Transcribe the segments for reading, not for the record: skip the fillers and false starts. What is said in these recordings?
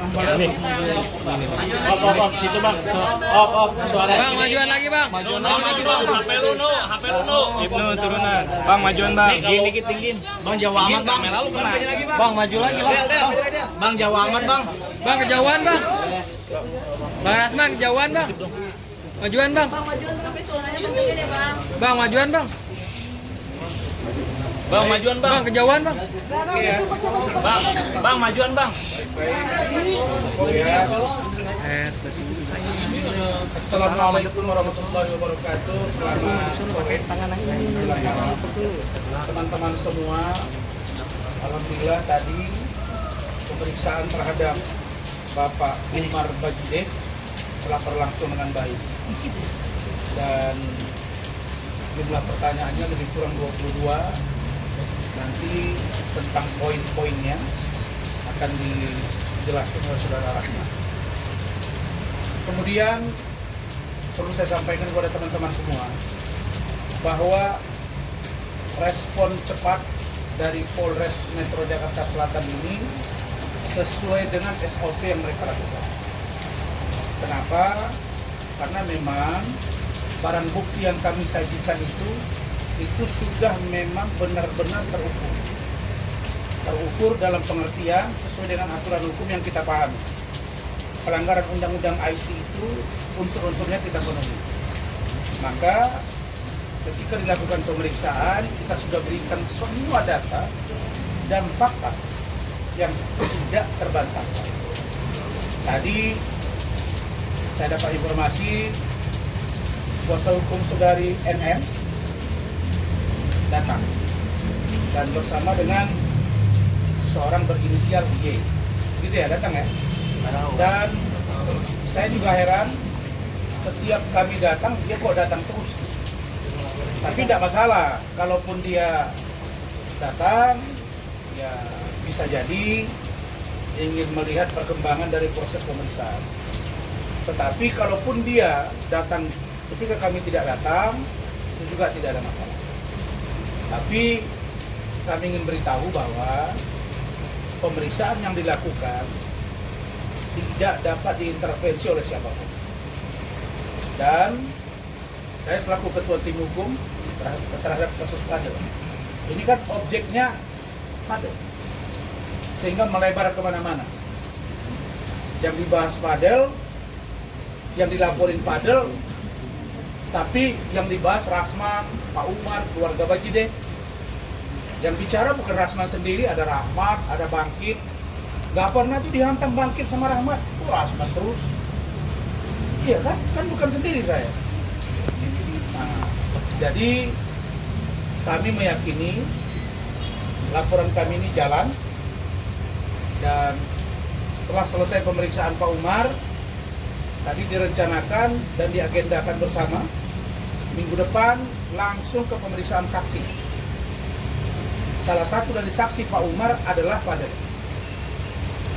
Nih. Op, situ bang. Op, suara. Bang, majuan lagi bang. Majuan lagi. HP lu no. Ibnu turunan. Bang majuan bang. Dikit tinggiin. Bang jauh amat bang. Bang maju lagi lah. Bang jauh amat bang. Bang kejauhan bang. Bang Rasman kejauhan bang. Majuan bang. Bang majuan bang. Bang majuan bang. Bang kejauhan bang. Bang majuan bang. Assalamualaikum warahmatullahi wabarakatuh. Selamat sore teman-teman semua. Alhamdulillah tadi pemeriksaan terhadap Bapak Umar Bajide telah berlangsung dengan baik dan jumlah pertanyaannya lebih kurang 22. Nanti tentang poin-poinnya akan dijelaskan oleh Saudara Rahmat. Kemudian perlu saya sampaikan kepada teman-teman semua bahwa respon cepat dari Polres Metro Jakarta Selatan ini sesuai dengan SOP yang mereka lakukan. Kenapa? Karena memang barang bukti yang kami sajikan itu sudah memang benar-benar terukur dalam pengertian sesuai dengan aturan hukum yang kita pahami. Pelanggaran undang-undang IT itu unsur-unsurnya kita penuhi. Maka ketika dilakukan pemeriksaan kita sudah berikan semua data dan fakta yang tidak terbantahkan. Tadi saya dapat informasi kuasa hukum saudari NM datang dan bersama dengan seorang berinisial Y, gitu ya, datang ya. Dan saya juga heran, setiap kami datang dia kok datang terus. Tapi tidak masalah, kalaupun dia datang, ya bisa jadi ingin melihat perkembangan dari proses pemeriksaan. Tetapi kalaupun dia datang ketika kami tidak datang, itu juga tidak ada masalah. Tapi kami ingin beritahu bahwa pemeriksaan yang dilakukan tidak dapat diintervensi oleh siapapun. Dan saya selaku ketua tim hukum terhadap kasus Fadel, ini kan objeknya Fadel, sehingga melebar kemana-mana. Yang dibahas Fadel, yang dilaporin Fadel, tapi yang dibahas Rasman, Pak Umar, keluarga Bajide. Yang bicara bukan Rasman sendiri, ada Rahmat, ada Bangkit. Gak pernah tuh dihantam Bangkit sama Rahmat, Rasman terus. Iya kan? Kan bukan sendiri saya. Nah, jadi kami meyakini laporan kami ini jalan. Dan setelah selesai pemeriksaan Pak Umar, tadi direncanakan dan diagendakan bersama minggu depan langsung ke pemeriksaan saksi. Salah satu dari saksi Pak Umar adalah Fadel.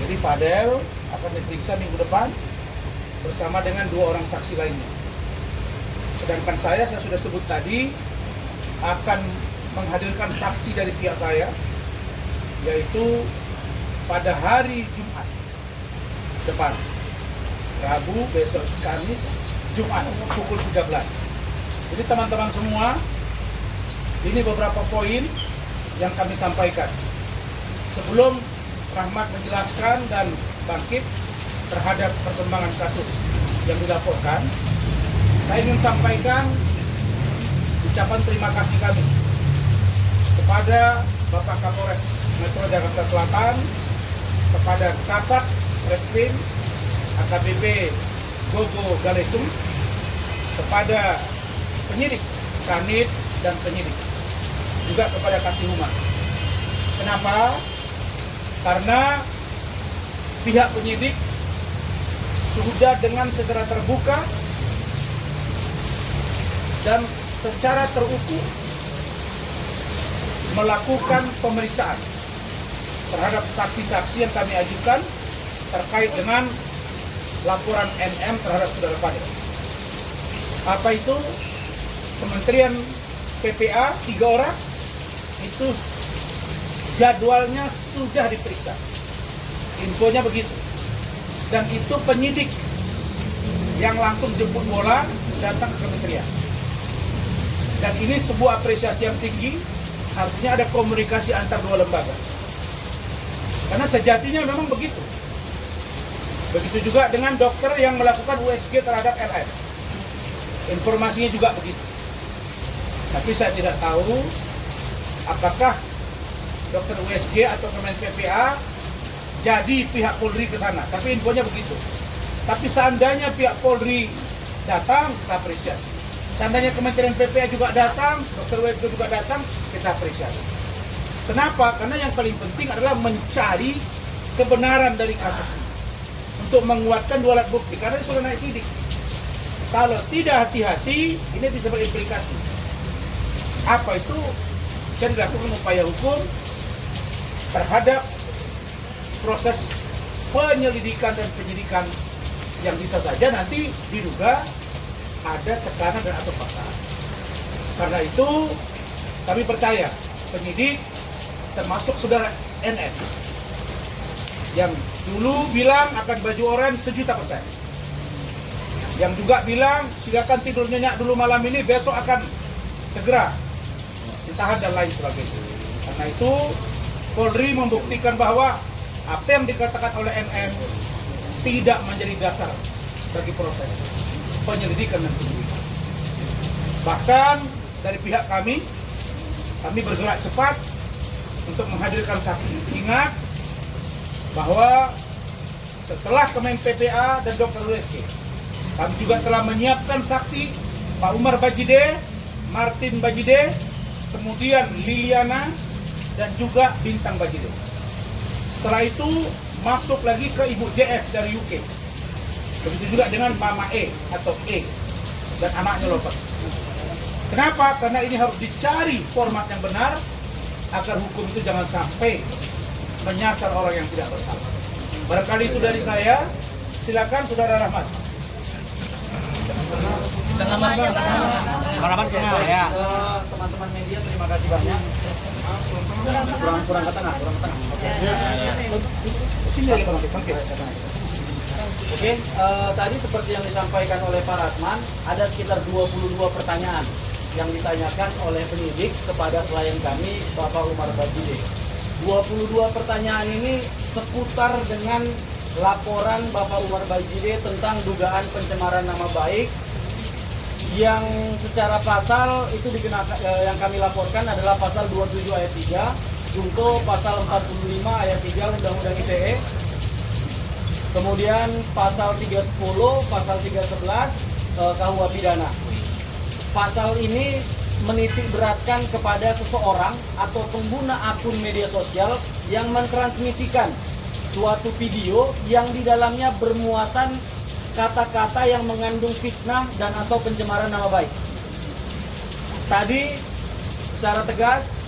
Jadi Fadel akan diperiksa minggu depan bersama dengan 2 orang saksi lainnya. Sedangkan saya sudah sebut tadi akan menghadirkan saksi dari pihak saya, yaitu pada hari Jumat depan. Rabu, besok Kamis, Jumat pukul 13. Jadi teman-teman semua, ini beberapa poin yang kami sampaikan. Sebelum Rahmat menjelaskan dan Bangkit terhadap perkembangan kasus yang dilaporkan, saya ingin sampaikan ucapan terima kasih kami kepada Bapak Kapolres Metro Jakarta Selatan, kepada Kasat Reskrim AKBP Gogo Galesum, kepada penyidik Kanit dan penyidik, juga kepada Kasih Humas. Kenapa? Karena pihak penyidik sudah dengan secara terbuka dan secara terukur melakukan pemeriksaan terhadap saksi-saksi yang kami ajukan terkait dengan laporan NM terhadap saudara Fadel. Apa itu? Kementerian PPA 3 orang itu jadwalnya sudah diperiksa. Infonya begitu. dan itu penyidik yang langsung jemput bola datang ke kementerian. Dan ini sebuah apresiasi yang tinggi, artinya ada komunikasi antar dua lembaga. Karena sejatinya memang begitu. Begitu juga dengan dokter yang melakukan USG terhadap LM. Informasinya juga begitu. Tapi saya tidak tahu apakah dokter USG atau Kemen PPA jadi pihak Polri ke sana. Tapi infonya begitu. Tapi seandainya pihak Polri datang, kita apresiasi. Seandainya Kementerian PPA juga datang, dokter USG juga datang, kita apresiasi. Kenapa? Karena yang paling penting adalah mencari kebenaran dari kasus ini. Untuk menguatkan dua alat bukti, karena ini sudah naik sidik. Kalau tidak hati-hati, ini bisa berimplikasi. Apa itu? Bisa dilakukan upaya hukum terhadap proses penyelidikan dan penyidikan yang bisa saja nanti diduga ada tekanan dan atau paksaan. Karena itu kami percaya penyidik termasuk saudara NN yang dulu bilang akan baju oranye 1.000.000%. Yang juga bilang silakan tidur nyenyak dulu malam ini, besok akan segera ditahan dan lain sebagainya. Karena itu Polri membuktikan bahwa apa yang dikatakan oleh NN tidak menjadi dasar bagi proses penyelidikan dan penyidikan. Bahkan dari pihak kami bergerak cepat untuk menghadirkan saksi. Ingat bahwa setelah Kemen PPA dan Dr. USG, kami juga telah menyiapkan saksi Pak Umar Bajide, Martin Bajide, kemudian Liliana, dan juga Bintang Bajide. Setelah itu masuk lagi ke Ibu JF dari UK. Begitu juga dengan Mama E atau E dan anaknya Lopez. Kenapa? Karena ini harus dicari format yang benar agar hukum itu jangan sampai menyasar orang yang tidak bersalah. Barangkali itu dari saya. Silakan Saudara Rahmat. Harapan kenal ya. Teman-teman media terima kasih banyak. Kurang ke tengah. Oke, tadi seperti yang disampaikan oleh Pak Rasman, ada sekitar 22 pertanyaan yang ditanyakan oleh penyidik kepada klien kami, Bapak Umar Bajide. 22 pertanyaan ini seputar dengan laporan Bapak Umar Bajide tentang dugaan pencemaran nama baik yang secara pasal itu dikenakan, yang kami laporkan adalah pasal 27 ayat 3 junto pasal 45 ayat 3 Undang-Undang ITE, kemudian pasal 310, pasal 311 KUH pidana. Pasal ini menitik beratkan kepada seseorang atau pengguna akun media sosial yang mentransmisikan suatu video yang di dalamnya bermuatan kata-kata yang mengandung fitnah dan atau pencemaran nama baik. Tadi secara tegas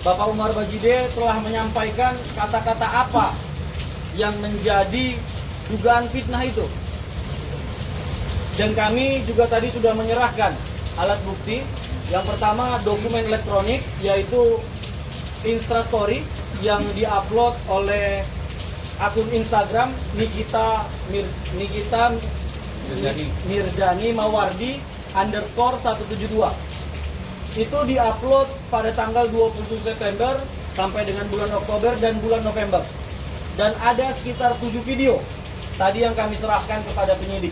Bapak Umar Bajide telah menyampaikan kata-kata apa yang menjadi dugaan fitnah itu. Dan kami juga tadi sudah menyerahkan alat bukti. Yang pertama dokumen elektronik, yaitu Instastory yang diupload oleh akun Instagram Nikita Mirjani Mawardi _172. Itu diupload pada tanggal 27 September sampai dengan bulan Oktober dan bulan November. Dan ada sekitar 7 video tadi yang kami serahkan kepada penyidik.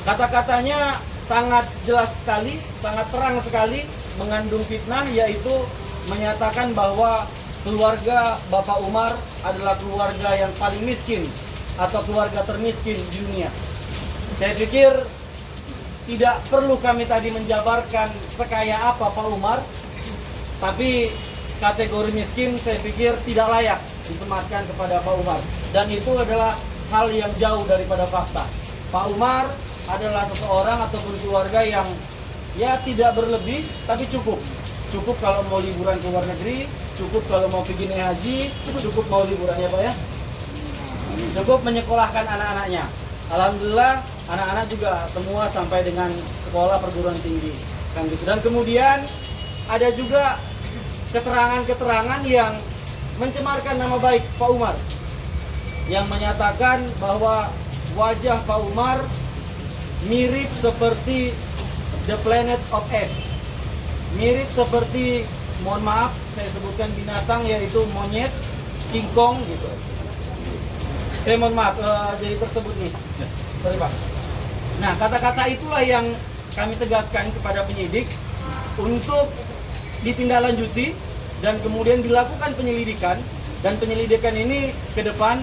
Kata-katanya sangat jelas sekali, sangat terang sekali, mengandung fitnah, yaitu menyatakan bahwa keluarga Bapak Umar adalah keluarga yang paling miskin atau keluarga termiskin di dunia. Saya pikir tidak perlu kami tadi menjabarkan sekaya apa Pak Umar, tapi kategori miskin saya pikir tidak layak disematkan kepada Pak Umar. Dan itu adalah hal yang jauh daripada fakta. Pak Umar adalah seseorang ataupun keluarga yang ya tidak berlebih, tapi cukup. Cukup kalau mau liburan ke luar negeri, cukup kalau mau pergi naik haji, cukup mau liburan ya Pak ya. Cukup menyekolahkan anak-anaknya. Alhamdulillah anak-anak juga semua sampai dengan sekolah perguruan tinggi kan gitu. Dan kemudian ada juga keterangan-keterangan yang mencemarkan nama baik Pak Umar. yang menyatakan bahwa wajah Pak Umar mirip seperti the planets of apes. Mirip seperti, mohon maaf saya sebutkan binatang, yaitu monyet, King Kong gitu. Saya mohon maaf jadi tersebut nih. Sorry Pak. Nah, kata-kata itulah yang kami tegaskan kepada penyidik untuk ditindaklanjuti dan kemudian dilakukan penyelidikan, dan penyelidikan ini ke depan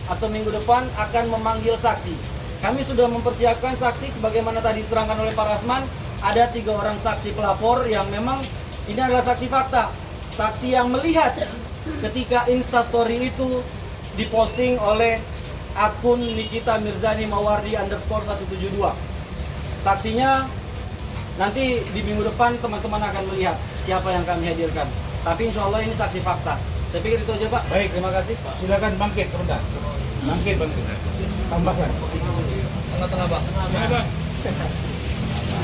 atau minggu depan akan memanggil saksi. Kami sudah mempersiapkan saksi sebagaimana tadi diterangkan oleh Pak Rasman. Ada 3 orang saksi pelapor yang memang ini adalah saksi fakta, saksi yang melihat ketika Instastory itu diposting oleh akun Nikita Mirzani Mawardi _172. Saksinya nanti di minggu depan teman-teman akan melihat siapa yang kami hadirkan. Tapi insya Allah ini saksi fakta. Saya pikir itu aja Pak. Baik, Terima kasih Pak. silakan bangkit sebentar. Bangkit. Tambahkan. Tengah-tengah Bang.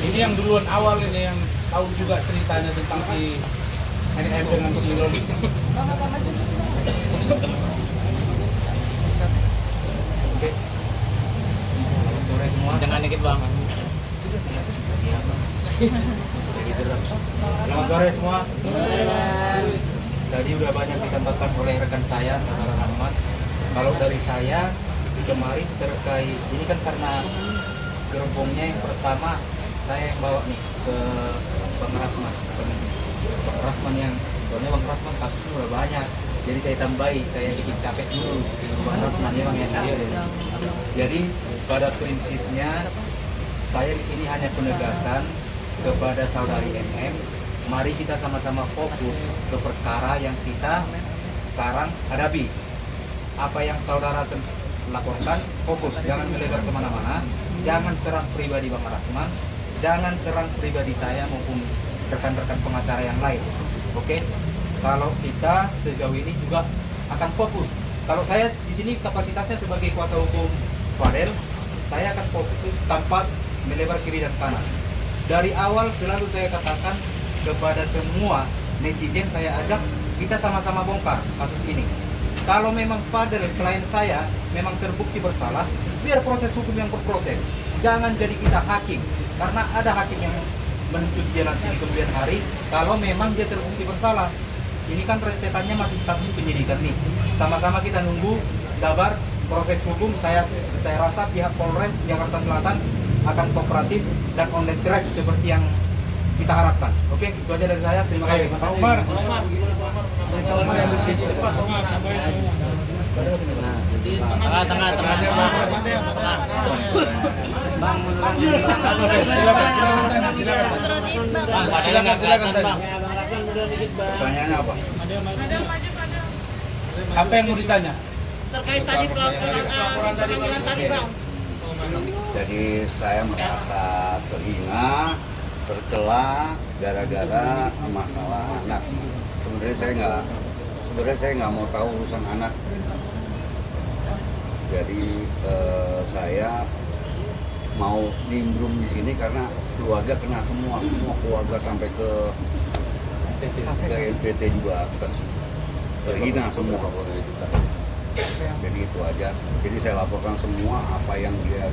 Ini yang duluan awal ini yang tahu juga ceritanya tentang si NM dengan si Loli. Oke. Sore semua. Jangan dikit bang. Selamat sore semua. Tadi udah banyak ditambahkan oleh rekan saya, Saudara Rahmat. Kalau dari saya kemarin terkait ini kan karena gerbongnya yang pertama saya yang bawa nih ke Bang Rasman. Bang Rasman yang soalnya Bang Rasman kasusnya udah banyak. Jadi saya tambahi, saya bikin capek dulu Bang Rasman ya Bang ya. Jadi pada prinsipnya saya di sini hanya penegasan kepada saudari MM. Mari kita sama-sama fokus ke perkara yang kita sekarang hadapi. Apa yang saudara laporkan, fokus, jangan melebar kemana-mana. Jangan serang pribadi Bang Rasman, jangan serang pribadi saya maupun rekan-rekan pengacara yang lain. Oke? Kalau kita sejauh ini juga akan fokus. Kalau saya di sini kapasitasnya sebagai kuasa hukum Fadel, saya akan fokus tanpa melebar kiri dan kanan. Dari awal selalu saya katakan kepada semua netizen, saya ajak kita sama-sama bongkar kasus ini. Kalau memang Fadel, klien saya, memang terbukti bersalah, biar proses hukum yang berproses. Jangan jadi kita hakim, karena ada hakim yang menuntut dia nanti di kemudian hari kalau memang dia terbukti bersalah. Ini kan rentetannya masih status penyidikan nih. Sama-sama kita nunggu, sabar, proses hukum. Saya rasa pihak Polres Jakarta Selatan akan kooperatif dan on the track seperti yang kita harapkan. Oke, itu aja dari saya. Terima kasih. Pak Umar. Tengah. Silakan tanya. Pertanyaannya apa? Apa yang mau ditanya? Terkait tadi pelaporan panggilan tadi Bang. Jadi saya merasa terhina, tercela gara-gara masalah anak. Sebenarnya saya nggak mau tahu urusan anak. Jadi saya mau nimbrung di sini karena keluarga kena semua keluarga sampai ke NPT juga terhina semua. Jadi itu aja. Jadi saya laporkan semua apa yang dia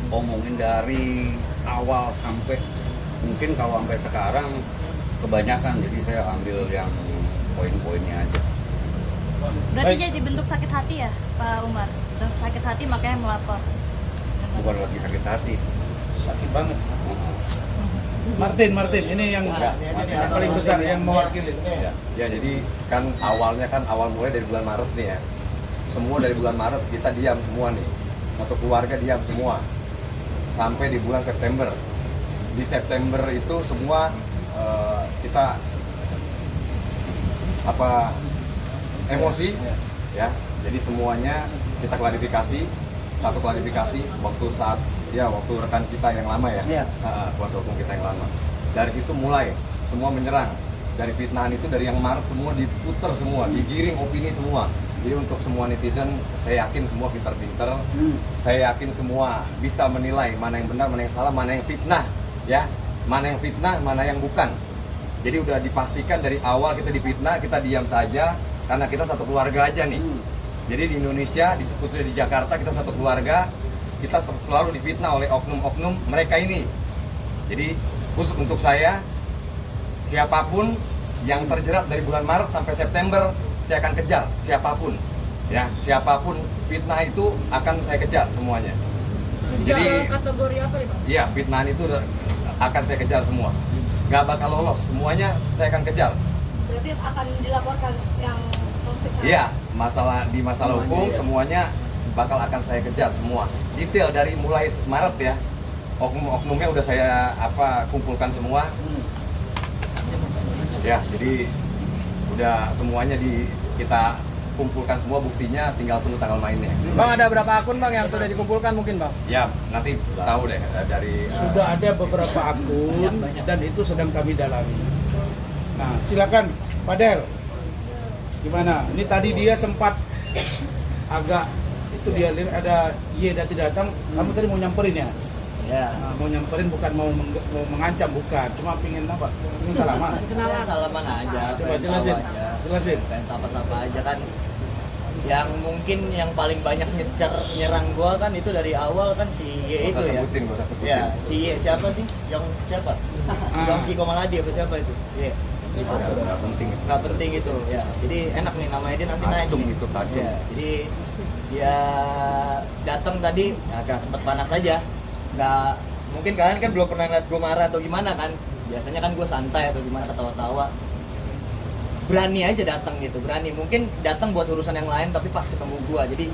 omongin dari awal sampai mungkin kalau sampai sekarang kebanyakan. Jadi saya ambil yang poin-poinnya aja. Berarti jadi bentuk sakit hati ya Pak Umar? Bentuk sakit hati makanya melapor? Bukan lagi sakit hati. Sakit banget. Martin, ini yang paling besar yang mewakili. Ya, jadi kan awal mulai dari bulan Maret nih ya. Semua dari bulan Maret kita diam semua nih. Satu keluarga diam semua. Sampai di bulan September. Di September itu semua kita emosi ya. Jadi semuanya kita klarifikasi. Satu klarifikasi waktu rekan kita yang lama ya, kuasa hukum kita yang lama. Dari situ mulai semua menyerang. Dari fitnahan itu dari yang Maret semua diputer semua, digiring opini semua. Jadi untuk semua netizen, saya yakin semua pintar-pintar. Saya yakin semua bisa menilai mana yang benar, mana yang salah, mana yang fitnah, ya, mana yang fitnah, mana yang bukan. Jadi udah dipastikan dari awal kita difitnah, kita diam saja karena kita satu keluarga aja nih. Jadi di Indonesia, khususnya di Jakarta, kita satu keluarga, kita selalu difitnah oleh oknum-oknum mereka ini. Jadi khusus untuk saya, siapapun yang terjerat dari bulan Maret sampai September, saya akan kejar siapapun. Ya, siapapun fitnah itu akan saya kejar semuanya. Jadi kategori apa nih Pak? iya, fitnahan itu akan saya kejar semua. Gak bakal lolos, semuanya saya akan kejar. Berarti akan dilaporkan yang konflik. Iya, masalah hukum semuanya bakal akan saya kejar semua. Detail dari mulai Maret ya. Oknum-oknumnya udah saya kumpulkan semua. Ya, jadi udah semuanya kita kumpulkan semua buktinya, tinggal tunggu tanggal mainnya. Bang, ada berapa akun bang yang sudah dikumpulkan mungkin bang? Ya, nanti tahu deh dari Sudah ada beberapa akun dan itu sedang kami dalami. Nah, silakan Pak Del. Gimana? Ini tadi dia sempat agak itu dia lihat ada Yedati datang. Kamu tadi mau nyamperin ya? Ya. Nah, mau nyamperin bukan mau mengancam, bukan. Cuma pingin apa? Pingin salaman. Salaman aja. Coba pengen jelasin. tahu aja. Jelasin. Pengen sapa-sapa aja kan. Yang mungkin yang paling banyak nyerang gua kan itu dari awal kan si Y itu ya. gak usah sebutin. Ya, si Y siapa sih? Yang siapa? Yongki Komaladi apa siapa itu? Iya. Nggak penting. Nggak penting itu ya. Jadi enak nih namanya dia nanti naik Kacung nih. itu, kacung. Ya, jadi dia datang tadi agak sempat panas aja. Nggak, mungkin kalian kan belum pernah ngeliat gue marah atau gimana kan. Biasanya kan gue santai atau gimana, ketawa-tawa. Berani aja datang gitu, berani. Mungkin datang buat urusan yang lain tapi pas ketemu gue. Jadi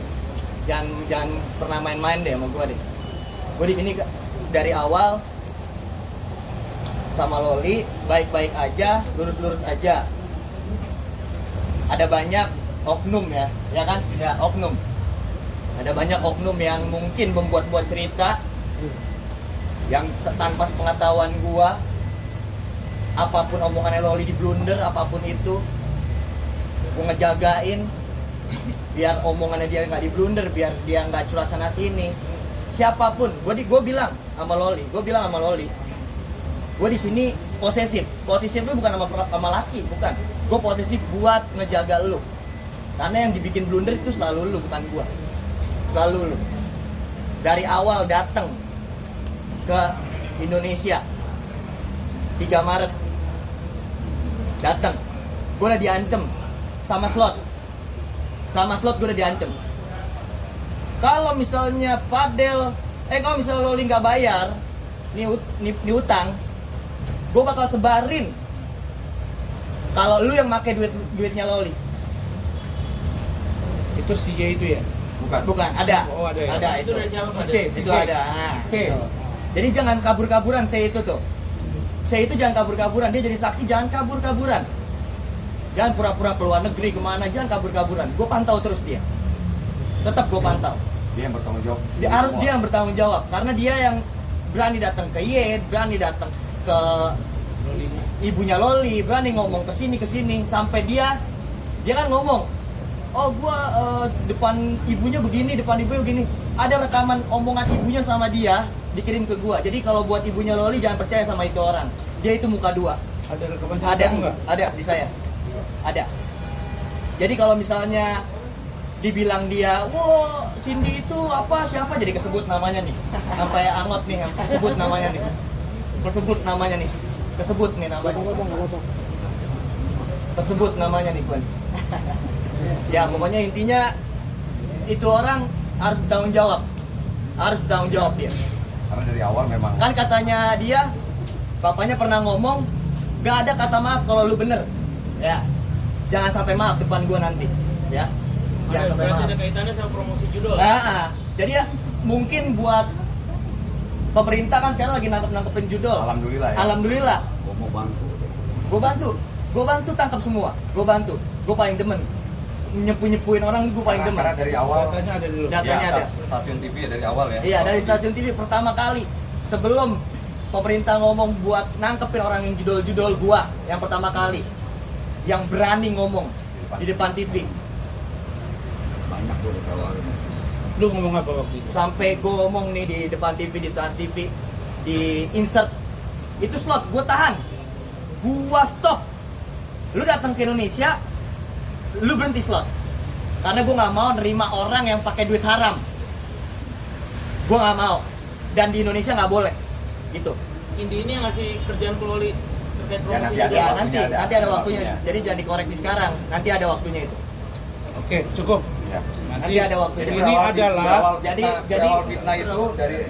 jangan pernah main-main deh sama gue deh. Gue di sini dari awal sama Loli baik-baik aja, lurus-lurus aja. Ada banyak oknum ya kan? Ya, oknum. Ada banyak oknum yang mungkin membuat-buat cerita yang tanpa sepengetahuan gua. Apapun omongannya Loli di blunder, apapun itu gua ngejagain biar omongannya dia nggak di blunder, biar dia nggak curhat sana sini. Siapapun, gua bilang sama Loli, gue di sini posesif itu bukan sama laki, bukan. Gue posesif buat ngejaga lu, karena yang dibikin blunder itu selalu lu, bukan gue. Selalu lu. Dari awal datang ke Indonesia 3 Maret datang, gue udah diancem sama slot gue udah diancem. Kalau misalnya kalau misalnya Loli nggak bayar nih utang, gue bakal sebarin kalau lu yang pakai duitnya Loli. Itu si Y itu ya? Bukan, ada. Oh, ada ya? Ada itu. dari siapa, Pak? Itu ada. Nah, C. itu. Jadi jangan kabur-kaburan C itu tuh. C itu jangan kabur-kaburan, dia jadi saksi, jangan kabur-kaburan. Jangan pura-pura keluar negeri kemana, jangan kabur-kaburan. Gue pantau terus dia. Tetap gue pantau. Dia yang bertanggung jawab. Dia yang bertanggung jawab karena dia yang berani datang ke Y, berani datang ke ibunya Loli, berani ngomong ke sini sampai dia kan ngomong, oh gua depan ibunya begini, ada rekaman omongan ibunya sama dia dikirim ke gua. Jadi kalau buat ibunya Loli jangan percaya sama itu orang, dia itu muka dua. Ada rekaman cerita enggak? Ada di saya, ada. Jadi kalau misalnya dibilang dia, wah Cindy itu siapa jadi kesebut namanya nih, sampai angot nih, kesebut namanya nih, kesebut namanya nih Gwen. Ya pokoknya intinya itu orang harus bertanggung jawab dia. Karena dari awal memang Kan katanya dia, bapaknya pernah ngomong, gak ada kata maaf kalau lu bener. Ya, jangan sampai maaf depan gua nanti. Ya, jangan sampai maaf. Ada kaitannya sama promosi judul. Jadi ya mungkin buat pemerintah kan sekarang lagi nangkepin judul. Alhamdulillah ya. Alhamdulillah. Gua mau bantu. Gue bantu tangkap semua. Gue paling demen nyepuin orang, gue paling demen. Karena dari awal Datanya ada dulu. Datanya ya, ada. stasiun TV ya dari awal ya. Iya, dari stasiun TV pertama kali sebelum pemerintah ngomong buat nangkepin orang yang judul-judul gua, yang pertama kali yang berani ngomong di depan TV. Banyak gua udah tahu. Lu ngomong apa waktu itu? Sampai gue ngomong nih di depan TV, di Trans TV, di insert itu slot, gue tahan, gue stop. Lu datang ke Indonesia, lu berhenti slot. Karena gue nggak mau nerima orang yang pakai duit haram. Gue nggak mau. Dan di Indonesia nggak boleh. Gitu. Cindy ini yang ngasih kerjaan ke Loli terkait promosi nanti ada. Ya juga. nanti ada waktunya. Jadi jangan dikoreksi sekarang. Nanti ada waktunya itu. Oke, cukup. Ya. Nanti ada waktunya. Jadi ini adalah berawal fitnah itu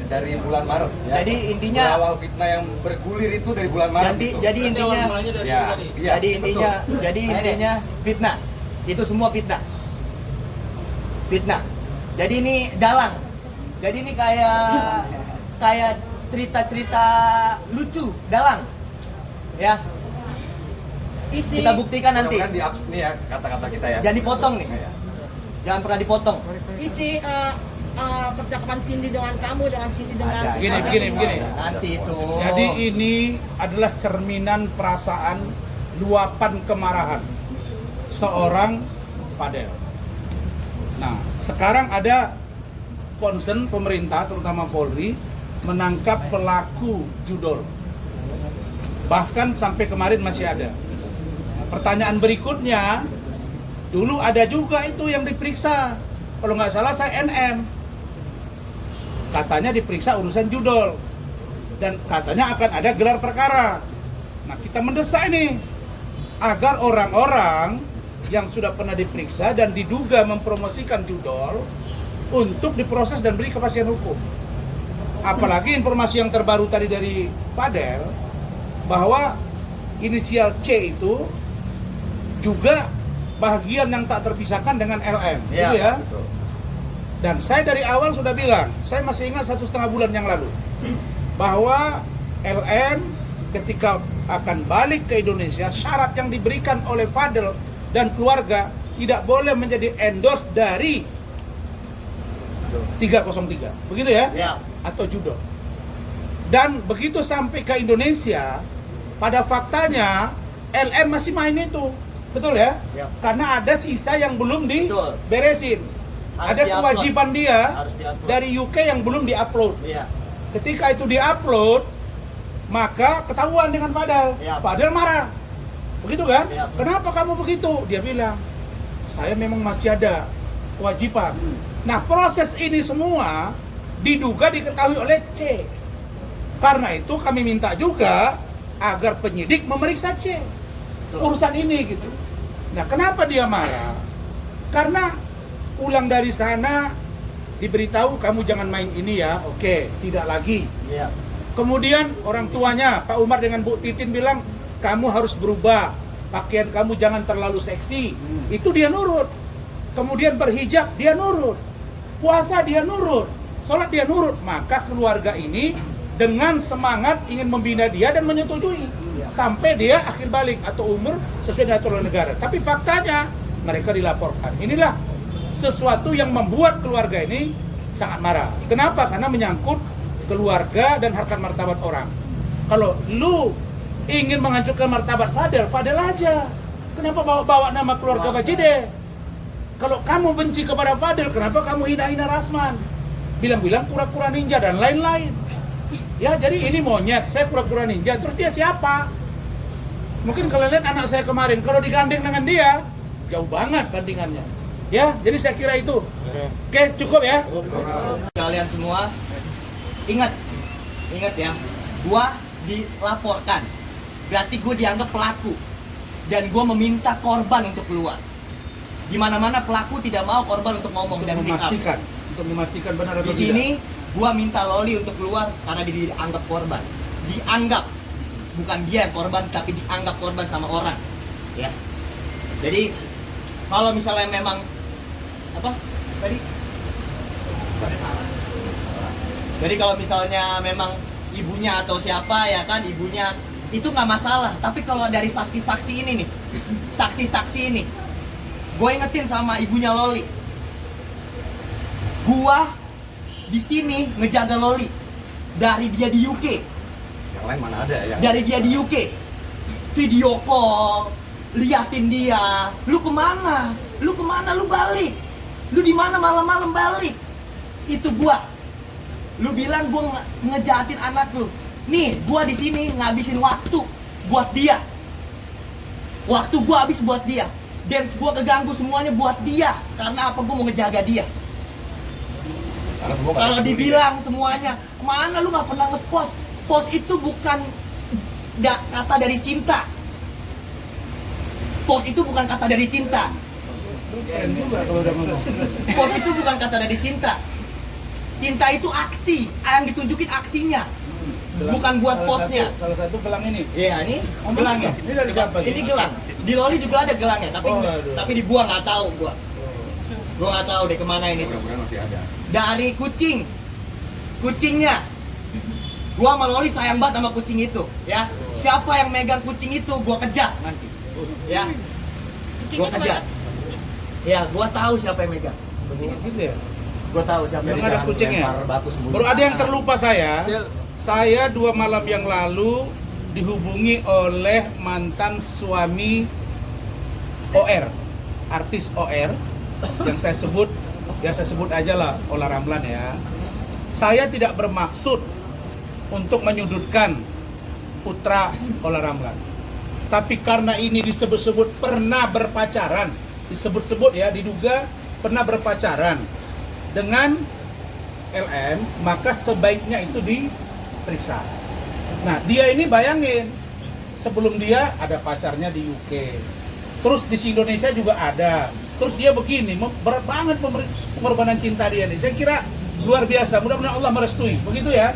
dari bulan Maret. Ya. Jadi intinya berawal fitnah yang bergulir itu dari bulan Maret. jadi, gitu. jadi Berarti awal intinya mulanya dari Ya. itu tadi. Iya, jadi intinya fitnah. Itu semua fitnah. Fitnah. Jadi ini dalang. Jadi ini kayak cerita-cerita lucu, dalang. Ya, Isi kita buktikan nanti. Kan nih ya kata-kata kita ya. Jangan dipotong nih. Iya. Jangan pernah dipotong. isi percakapan Cindy dengan kamu, dengan Cindy dengan Begini. Nanti itu. Jadi ini adalah cerminan perasaan luapan kemarahan seorang Fadel. Nah, sekarang ada concern pemerintah, terutama Polri, menangkap pelaku judol. Bahkan sampai kemarin masih ada. Pertanyaan berikutnya, dulu ada juga itu yang diperiksa. Kalau nggak salah saya NM. Katanya diperiksa urusan judol. Dan katanya akan ada gelar perkara. Nah, kita mendesak ini agar orang-orang yang sudah pernah diperiksa dan diduga mempromosikan judol untuk diproses dan beri kepastian hukum. Apalagi informasi yang terbaru tadi dari Fadel bahwa inisial C itu juga bagian yang tak terpisahkan dengan LM, gitu ya. Betul. Dan saya dari awal sudah bilang, saya masih ingat 1,5 bulan yang lalu, bahwa LM ketika akan balik ke Indonesia, syarat yang diberikan oleh Fadel dan keluarga tidak boleh menjadi endorse dari 303, begitu ya? Ya. Atau judo. Dan begitu sampai ke Indonesia, pada faktanya LM masih main itu, betul ya? Ya. Karena ada sisa yang belum Betul. diberesin. Harus Ada diupload. kewajiban dia Harus diupload. dari UK yang belum diupload. Iya. Ketika itu diupload, maka ketahuan dengan Fadel. Ya. Fadel marah, begitu kan? Ya. Kenapa kamu begitu? Dia bilang, saya memang masih ada kewajiban. Nah, proses ini semua diduga diketahui oleh C. Karena itu kami minta juga agar penyidik memeriksa C urusan ini gitu. Nah, kenapa dia marah? Karena pulang dari sana diberitahu kamu jangan main ini ya. Oke, tidak lagi. Iya. Kemudian orang tuanya Pak Umar dengan Bu Titin bilang kamu harus berubah, pakaian kamu jangan terlalu seksi. Itu dia nurut. Kemudian berhijab dia nurut, puasa dia nurut, sholat dia nurut. Maka keluarga ini dengan semangat ingin membina dia dan menyetujui sampai dia akhir balik atau umur sesuai dengan aturan negara. Tapi faktanya mereka dilaporkan. Inilah sesuatu yang membuat keluarga ini sangat marah. Kenapa? Karena menyangkut keluarga dan harkat martabat orang. Kalau lu ingin menghancurkan martabat Fadel, Fadel aja. Kenapa bawa nama keluarga Bajide? Kalau kamu benci kepada Fadel, kenapa kamu hina-hina Rasman? Bilang-bilang kura-kura ninja dan lain-lain. Ya, jadi ini monyet, saya kura-kura ninja, terus dia siapa? Mungkin kalian lihat anak saya kemarin, kalau digandeng dengan dia, jauh banget bandingannya. Ya, jadi saya kira itu. Oke, cukup ya. Kalian semua ingat ya, gua dilaporkan, berarti gue dianggap pelaku dan gue meminta korban untuk keluar. Di mana-mana pelaku tidak mau korban untuk ngomong dan speak up. Untuk memastikan benar atau Di sini gua minta Loli untuk keluar karena dia dianggap korban. Dianggap, bukan dia yang korban, tapi dianggap korban sama orang. Ya. Jadi kalau misalnya memang apa tadi? Jadi kalau misalnya memang ibunya atau siapa ya kan ibunya itu nggak masalah. Tapi kalau dari saksi-saksi ini nih, saksi-saksi ini, gue ingetin sama ibunya Loli. Gua di sini ngejaga Loli dari dia di UK. Yang lain mana ada ya? Dari dia di UK, video call, liatin dia. Lu kemana? Lu kemana? Lu balik. Lu di mana malam-malam balik? Itu gua. Lu bilang gua ngejahatin anak lu. Nih, gua di sini ngabisin waktu buat dia. Waktu gua habis buat dia. Dance gue keganggu semuanya buat dia. Karena apa? Gue mau ngejaga dia. Karena semua Kalau dibilang semuanya, mana lu nggak pernah ngepost? Post itu bukan kata dari cinta. Post itu bukan kata dari cinta. Keren juga kalau udah ngomong. Post itu bukan kata dari cinta. Cinta itu aksi, yang ditunjukin aksinya. Bukan buat postnya. Salah satu gelang ini. Iya, ini gelangnya. Ini dari siapa? Ini gelang. Di Loli juga ada gelangnya, tapi Oh, aduh. tapi dibuang nggak tahu gua. Gua nggak tahu deh kemana ini. mudah-mudahan masih ada. Dari kucing, kucingnya. Gua sama Loli sayang banget sama kucing itu, ya. Siapa yang megang kucing itu, gua kejar nanti. Ya, gua kejar. Ya, gua tahu siapa yang megang. Gitu ya. Gua tahu siapa yang Yang ada megang. kucingnya. Lempar batu sembunyi. Baru ada yang terlupa saya 2 malam yang lalu dihubungi oleh mantan suami OR, artis OR yang saya sebut, ya saya sebut aja lah Ola Ramlan ya. Saya tidak bermaksud untuk menyudutkan putra Ola Ramlan. Tapi karena ini disebut-sebut pernah berpacaran, disebut-sebut ya, diduga pernah berpacaran dengan LM, maka sebaiknya itu diperiksa. Nah, dia ini bayangin, sebelum dia ada pacarnya di UK, terus di Indonesia juga ada, terus dia begini, berat banget pengorbanan cinta dia nih. Saya kira luar biasa, mudah-mudahan Allah merestui, begitu ya.